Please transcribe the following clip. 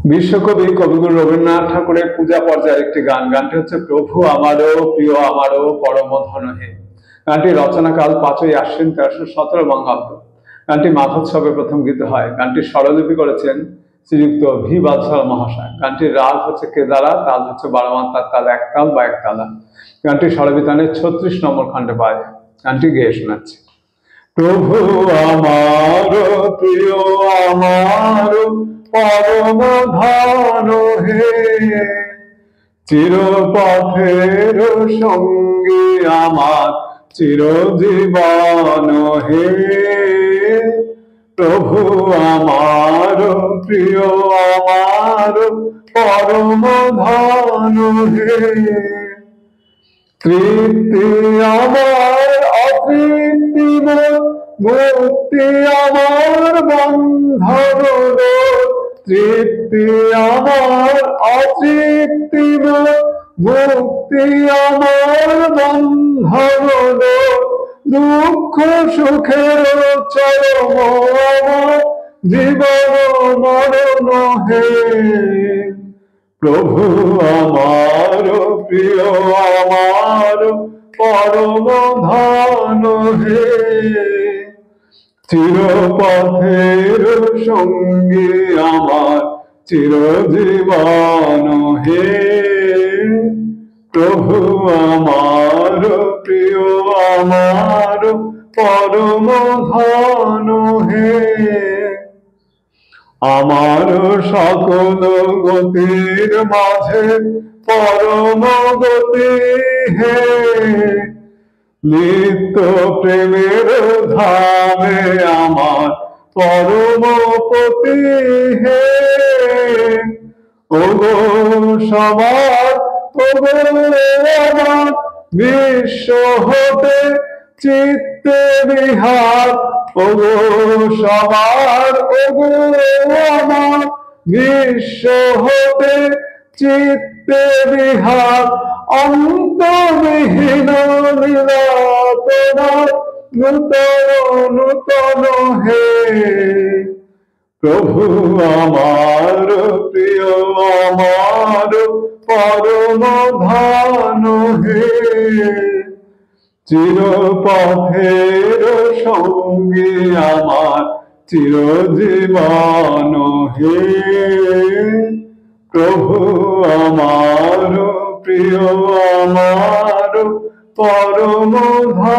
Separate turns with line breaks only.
বিশ্বকবি কবিগুরু রবীন্দ্রনাথ ঠাকুরের পূজা পর্যায়ের একটি গান। গানটি হচ্ছে প্রভু আমারও প্রিয় আমারও পরম ধন হে। গানটি রচনাকাল 5ই আশ্বিন 1317 বঙ্গাব্দ। গানটি মাঘোৎসবে প্রথম গীত হয়। গানটি স্বরলিপি করেছেন শ্রীযুক্ত ভি বাদশাহ মহাশয়। গানটির রাগ হচ্ছে কেদারা, তাল হচ্ছে 12 মাত্রার তাল, এক তাল বা একতালা। গানটি স্বরবিতানের 36 নম্বর খণ্ডে পাওয়া যায়। গানটি গেয়ে শোনাচ্ছি। প্রভু আমার প্রিয় আমার পরম ধন হে, চিরপথের সঙ্গী আমার চিরজীবন হে। প্রভু আমার প্রিয় আমার পরম ধন হে, তৃপ্তি আমার অতৃপ্তি মুক্তি আমার বন্ধন, তৃপ্তি আমার অতৃপ্তি মুক্তি আমার বন্ধন, দুঃখ সুখের চরম আমার জীবন মরণ হে। প্রভু আমার প্রিয় আমার পরম ধন হে, চিরপথের সঙ্গী আমার চিরজীবন হে। প্রভু আমার প্রিয় আমার পরম ধন হে। আমার সকল গতির মাঝে পরম গতি হে, নিত্য প্রেমের ধামে আমার পরম পতি হে। ওগো সবার ওগো আমার বিশ্ব হতে চিত্তে বিহার, ওগো সবার ওগো আমার বিশ্ব হতে চিত্তে বিহার, অন্তবিহীন লীলা তোমার নূতন নূতন হে। প্রভু আমার প্রিয় আমার পরম ধন হে, চিরপথের সঙ্গী আমার চিরজীবন হে। প্রভু আমার প্রিয় আমার পরম ধন